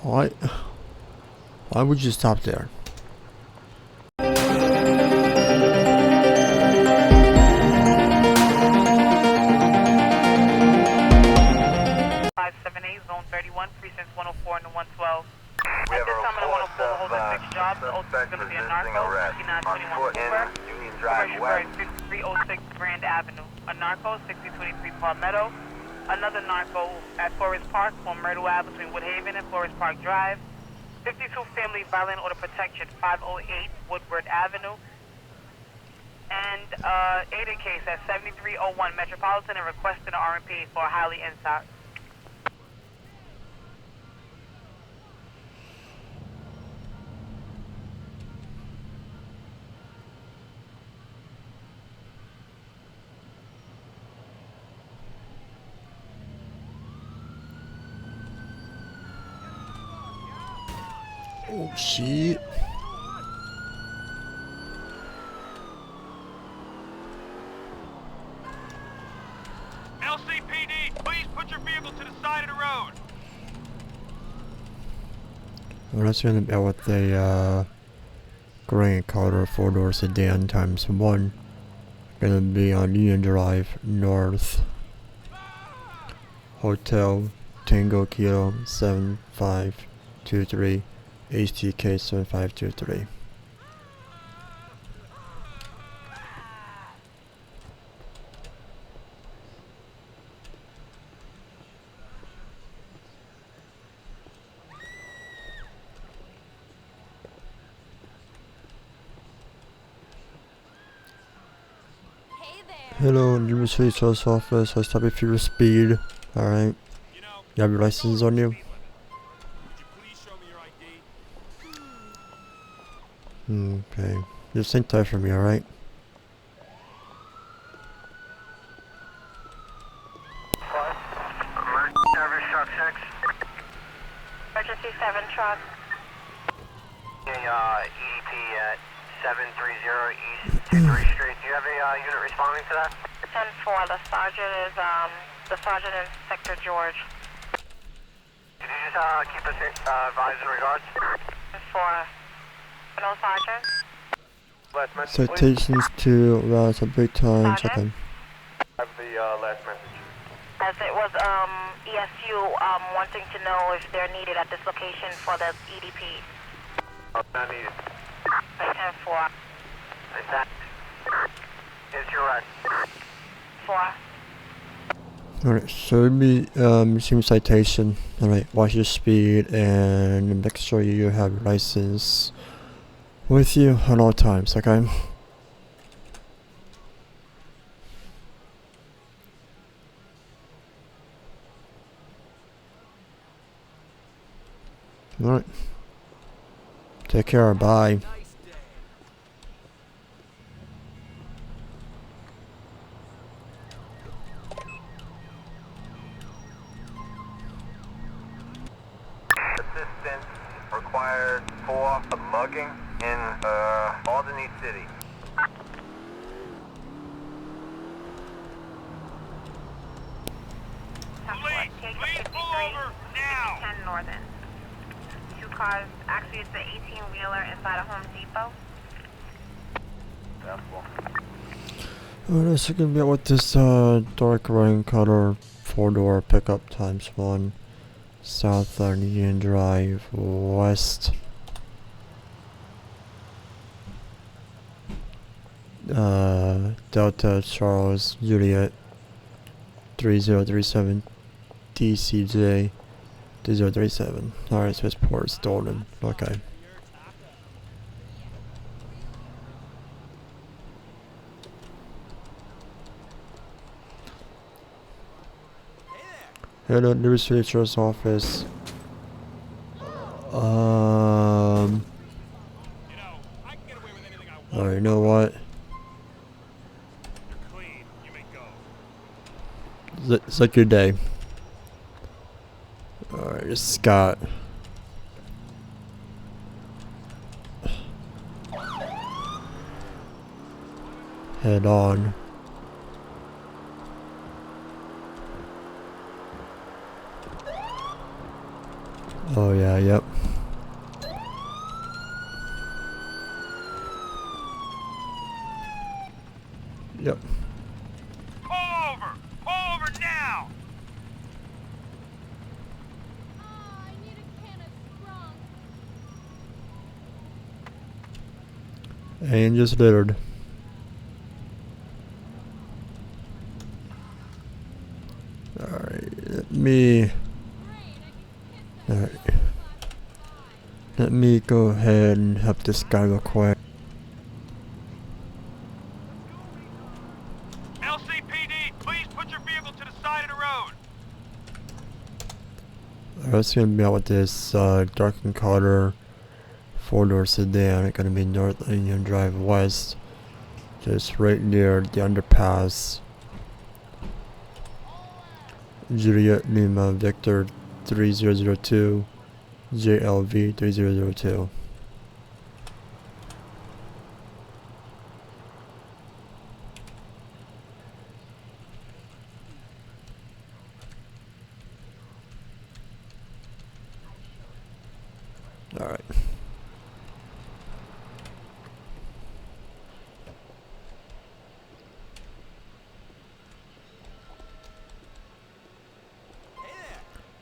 Why? Why would you stop there? 578, Zone 31, Precincts 104 and 112. At this time, I want to pull holding 6 jobs. The ultimate is going to be a narco, 5921 Uber, commercial bird 5306 Grand Avenue. A narco, 6023 Palmetto. Another narco at Forest Park on Myrtle Ave between Woodhaven and Forest Park Drive. 52 Family Violent Order Protection, 508 Woodward Avenue. And ADA case at 7301 Metropolitan and requesting an RMP for a highly intox. Oh shit. LCPD, please put your vehicle to the side of the road. Well, that's gonna be with the gray color 4-door sedan ×1. Gonna be on Union Drive North. Hotel Tango Kilo 7523 HTK 7523. Hello, New City Sheriff's Office. I stop if you're speed. Alright. You have your license on you? Okay. Just think tight for me, alright? Service truck 6. Emergency 7 truck. EDP at 730 East 3 Street. Do you have a unit responding to that? 10-4, the sergeant is, the sergeant in Sector George. Could you just keep us advised in regards? 10-4. Hello, sergeant? Last message, please. Citations to a big time. Sergeant? Second. I have the last message. As it was, ESU, wanting to know if they're needed at this location for the EDP. Not needed. 10-4. Exact. Is correct. 4. Alright, so it'll be receiving citation. Alright, watch your speed and make sure you have your license with you at all times, okay? Alright. Take care, bye. Assistance required for a mugging in Albany City. Please pull over now. 10 Northern. 2 cars, actually it's the 18-wheeler inside a Home Depot. Alright, so gonna be out with this dark green color 4-door pickup ×1. South Union Drive West. Delta Charles Juliet 3037 DCJ 2037. Alright, so it's port stolen. Okay. Hello, New City Sheriff's Office. Alright, you know what? It's like your day. Alright, Scott. Head on. Oh yeah, yep. Yep. Pull over! Pull over now! I need a can of sprung. And just littered. Alright, Alright. Let me go ahead and help this guy real quick. LCPD, please put your vehicle to the side of the road. Let's gonna be out with this dark color 4-door sedan. It's gonna be North Union Drive West, just right near the underpass. Juliet Lima Victor 3002 JLV 3002. Alright.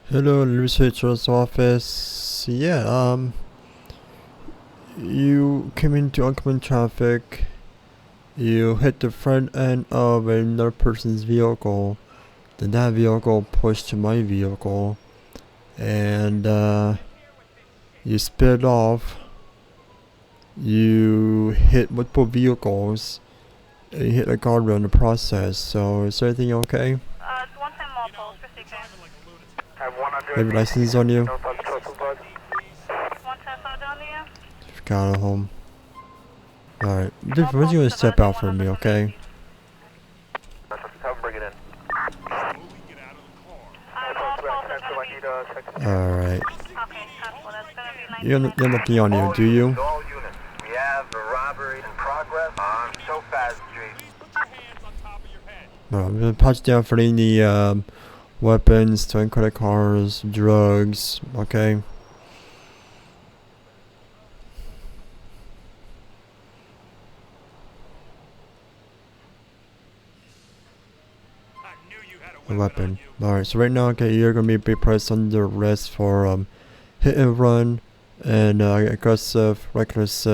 Hello, researcher's office. Yeah, you came into oncoming traffic. You hit the front end of another person's vehicle. Then that vehicle pushed my vehicle. And, you sped off. You hit multiple vehicles. And you hit a guardrail in the process. So, is everything okay? It's one time mall post, proceed. Have your license on you? One time someone down there? Got it home. Alright, when's you gonna step out for me, okay? Bring it in. Alright. Okay, couple, that's gonna be You're nothing on you, do you? All units, we have a robbery in progress on SoFast Street. No, I'm gonna patch down for any weapons, stolen credit cards, drugs, okay? A weapon. Alright, so right now, okay, you're gonna be pressed under arrest for hit and run and aggressive, reckless,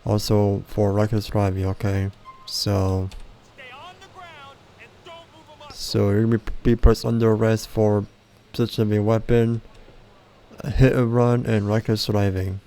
also for reckless driving, okay? So you're gonna be pressed under arrest for possession of a weapon, hit and run, and reckless driving.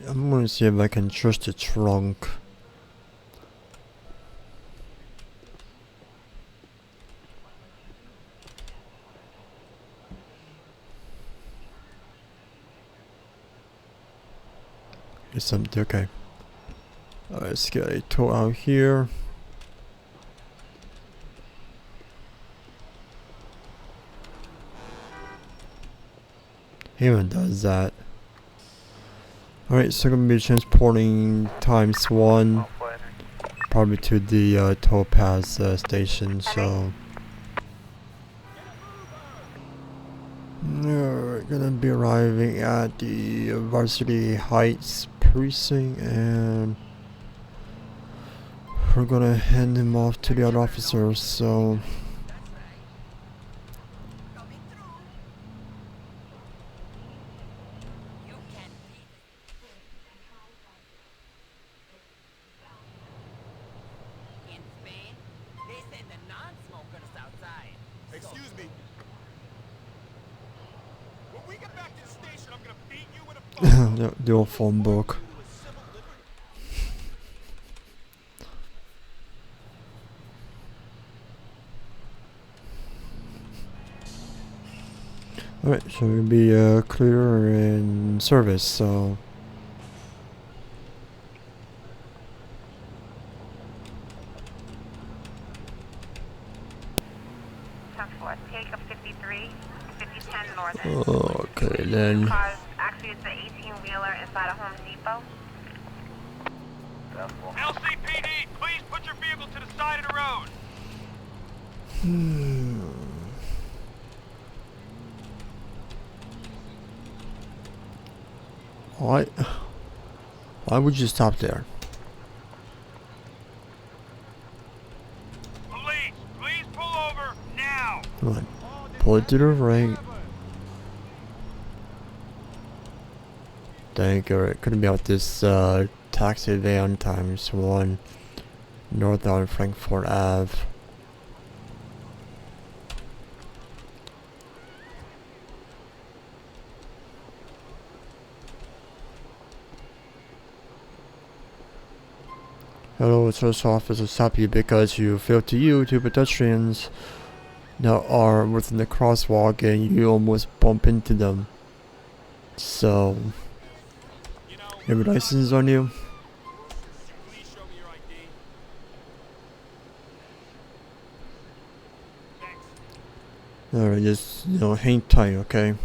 I'm gonna see if I can trust the trunk. It's something, okay. Alright, let's get a tow out here. He even does that. Alright, so I'm gonna be transporting ×1 probably to the toll pass station, so we're gonna be arriving at the Varsity Heights precinct and we're gonna hand him off to the other officers, so Excuse me. When we get back to the station, I'm gonna beat you with a phone. the old phone book. Alright, so we'll be clear in service, so 10-4. Take a 53, 5010 Northern. Okay, then. Cars, actually it's an 18-wheeler inside a Home Depot. LCPD, please put your vehicle to the side of the road. Why would you stop there? Police, please pull over now. Come on, pull it to the right. Thank you. It couldn't be out this taxi van times 1 north on Frankfurt Ave. Hello, search officer, stop you because you failed to yield to pedestrians that are within the crosswalk and you almost bump into them. So, you have a license on you? Please show me your ID. Thanks. Alright, just, hang tight, okay?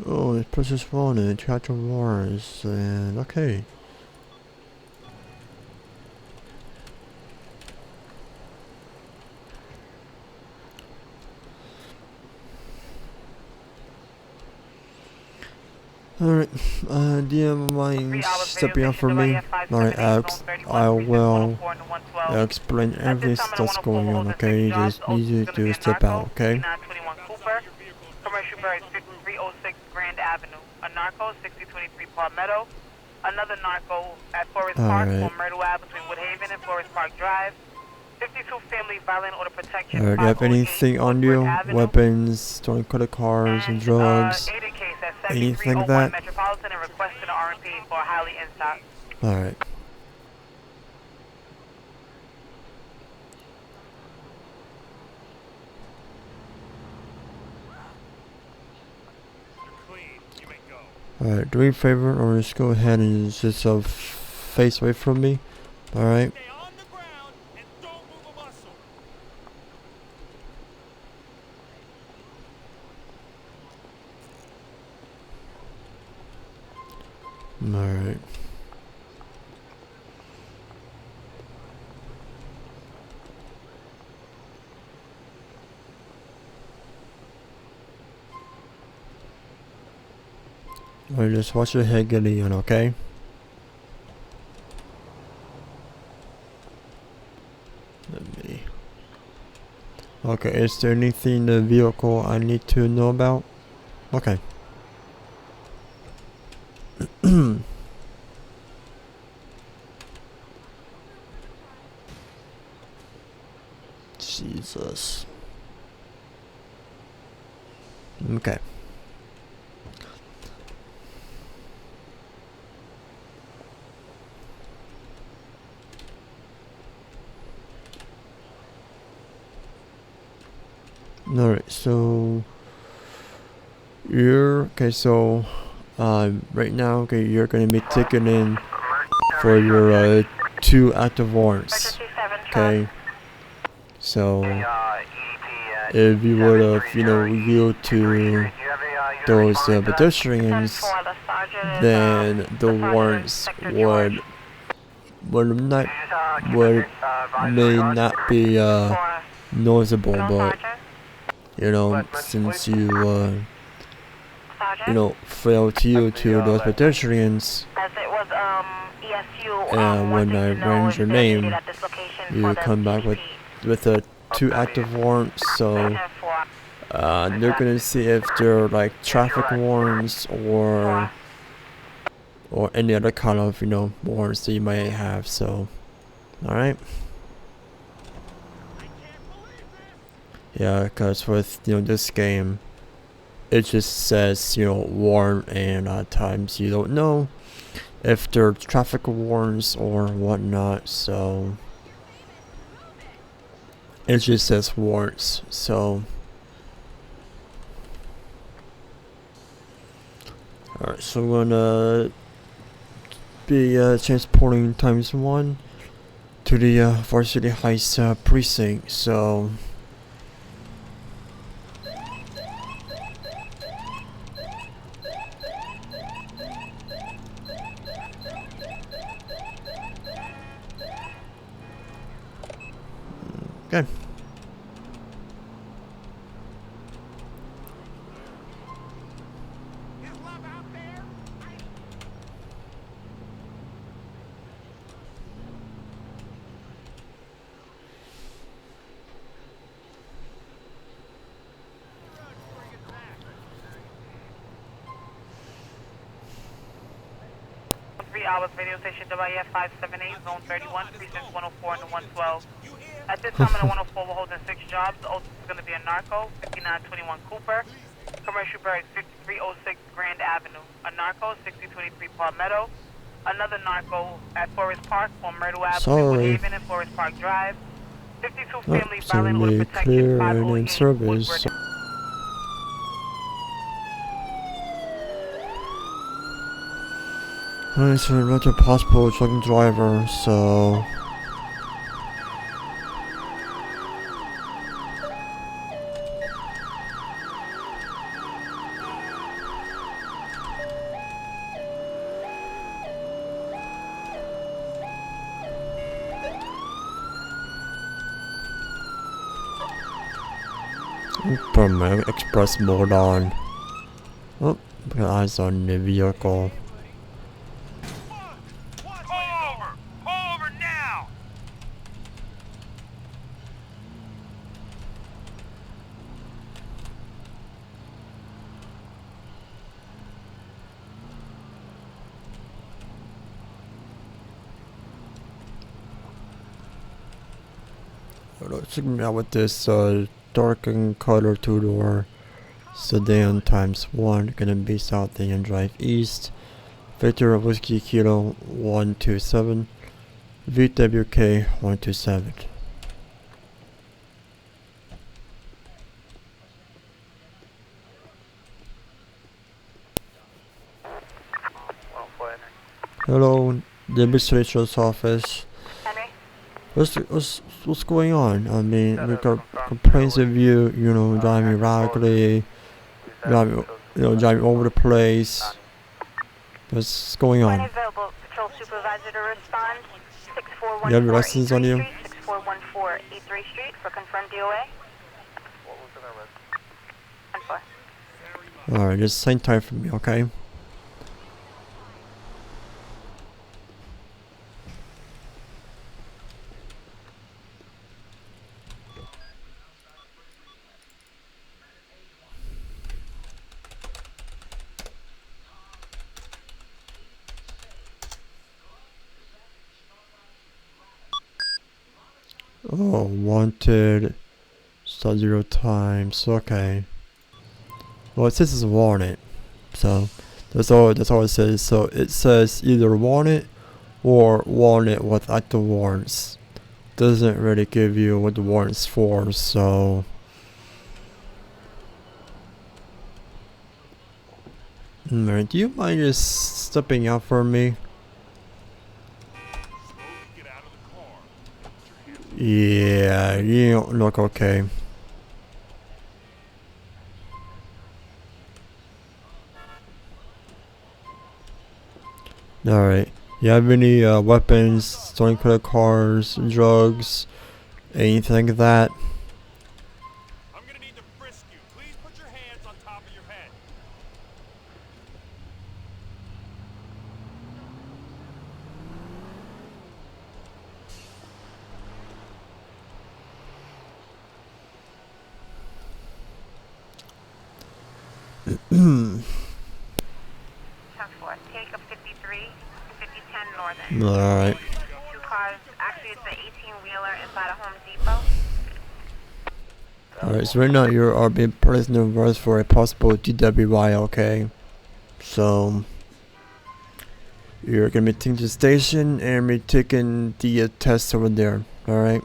Oh, this person's wanted, chapter wars, and okay. Alright, do you mind stepping up for me? Alright, Alex, I will explain everything that's going on, okay? You just need you to step out, okay? Commercial Berry 5306 Grand Avenue. A narco 6023 Palmetto. Another narco at Forest Park on Myrtle Ave between Woodhaven and Forest Park Drive. 52 family violent order protection. Alright, do you have anything on you? Weapons, stolen credit cards, and drugs? Anything like that? Metropolitan and requested an RMP for highly in stock. Alright. Alright, do me a favor, or just go ahead and just face away from me. Alright. Stay on the ground and don't move a muscle. Alright. Alright, just watch your head get in, okay? Let me... Okay, is there anything in the vehicle I need to know about? Okay. Jesus. Okay. Alright, so right now, okay, you're gonna be taken in for your 2 active warrants. Okay. So if you would have, yield to those pedestrians, then the warrants may not be noticeable, but since you failed to yield to those pedestrians, and when I ran your name, you come back with a 2 active warrants. So they're gonna see if they're like traffic warrants or any other kind of warrants that you might have. So, all right. Yeah, because with this game, it just says warrant, and at times you don't know if there's traffic warrants or whatnot. So it just says warrants. So alright, so we're gonna be transporting ×1 to the Varsity Heights precinct. So okay. Is love out there? Hours, radio station WIF 578, zone 31, precinct 104 and the 112. At this time in the 104, we're holding 6 jobs. The ultimate is going to be a narco, 5921 Cooper, commercial bird 5306 Grand Avenue, a narco, 6023 Palmetto, another narco at Forest Park on Myrtle Avenue, Woodhaven and Forest Park Drive, 52 family violent order protection, 508 in service. Woodward. Alright, so we're a possible trucking driver, so put my express mode on. Oh, put eyes on the vehicle. Pull over now! Check me out with this dark and color 2-door sedan ×1, gonna be South Indian Drive East, Victor Whiskey Kilo 127, VWK 127. Hello, the administrator's office. Henry? What's going on? I mean, we got complaints of you, driving erratically, driving over the place. What's going on? Available patrol supervisor to respond. 6414 You have your license on you? 6414 E3 Street for confirmed DOA. Alright, just same time for me, okay? Oh, wanted, start 0 times, okay. Well, it says it's wanted, so that's all it says. So it says either wanted or wanted without the warrants. Doesn't really give you what the warrants for, so do you mind just stepping out for me? Get out of the car. Yeah, you don't look okay. Alright, you have any weapons, stolen credit cards, drugs, anything like that? I'm gonna need to frisk you. Please put your hands on top of your head. Take up 53, 5010 Northern. Alright. 2 cars. Actually, it's an 18-wheeler inside a Home Depot. Alright, so right now you are being placed in reverse for a possible DWI, okay? So You're gonna be taking to the station and be taking the test over there. Alright?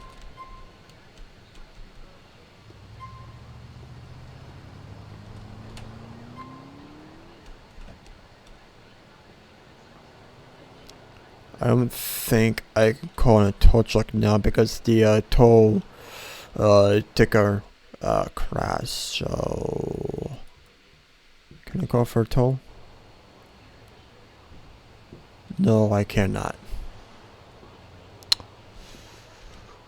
I don't think I can call in a tow truck now because the toll ticker crashed. So can I call for a toll? No, I cannot.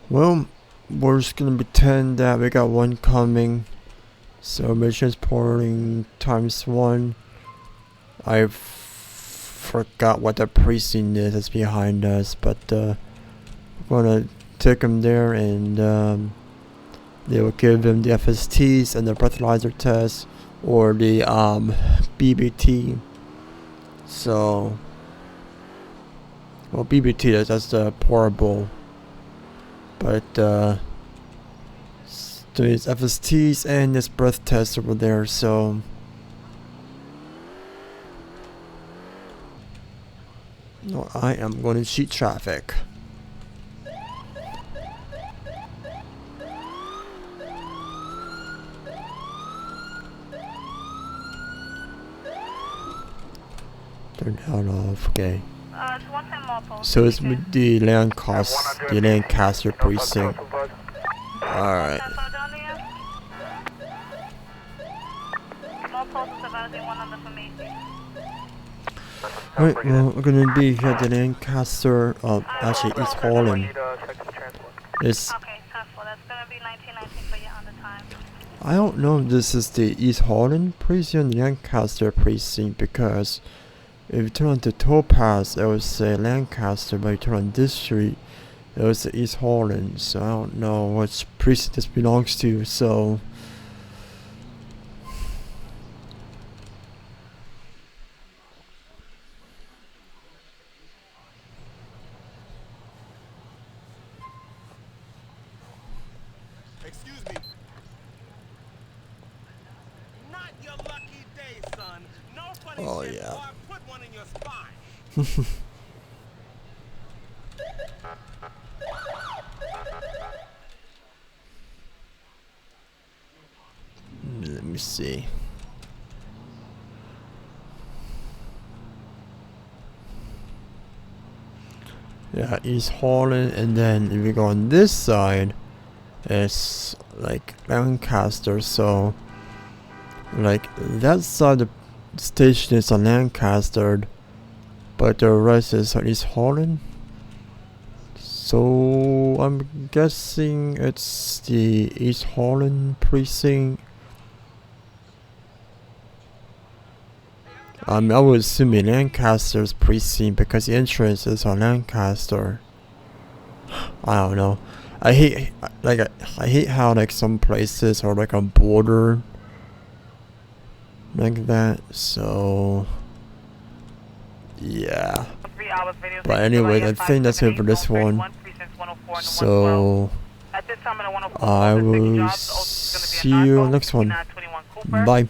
Well, we're just gonna pretend that we got one coming. So we're transporting ×1. I forgot what the precinct is that's behind us, but we're gonna take him there and they will give him the FSTs and the breathalyzer test or the BBT. So, well, BBT that's the portable, but there's FSTs and this breath test over there. So no, I am going to cheat traffic. Turn that off. Okay. It's 110 more post. So it's with the Lancaster precinct. Alright. Alright, well, we're gonna be here at the Lancaster, actually East Harlem. It's, Okay, 10-4. That's gonna be 1919 for you on the time. I don't know if this is the East Harlem precinct, the Lancaster precinct, because if you turn on the toll pass, it will say Lancaster, but if you turn on this street, it will say East Harlem, so I don't know which precinct this belongs to, so... Excuse me. Not your lucky day, son. No funny Oh, shit, yeah. or I put one in your spine. Let me see. Yeah, East Harlem, and then if you go on this side, it's like Lancaster, so like that side of the station is on Lancaster, but the rest is on East Harlem. So I'm guessing it's the East Harlem precinct. I would assume in Lancaster's precinct because the entrance is on Lancaster. I don't know. I hate I hate how like some places are like on border like that. So yeah. 3 hours video. But anyway, I think that's it for this one. So At this time, I will see you next one. Bye.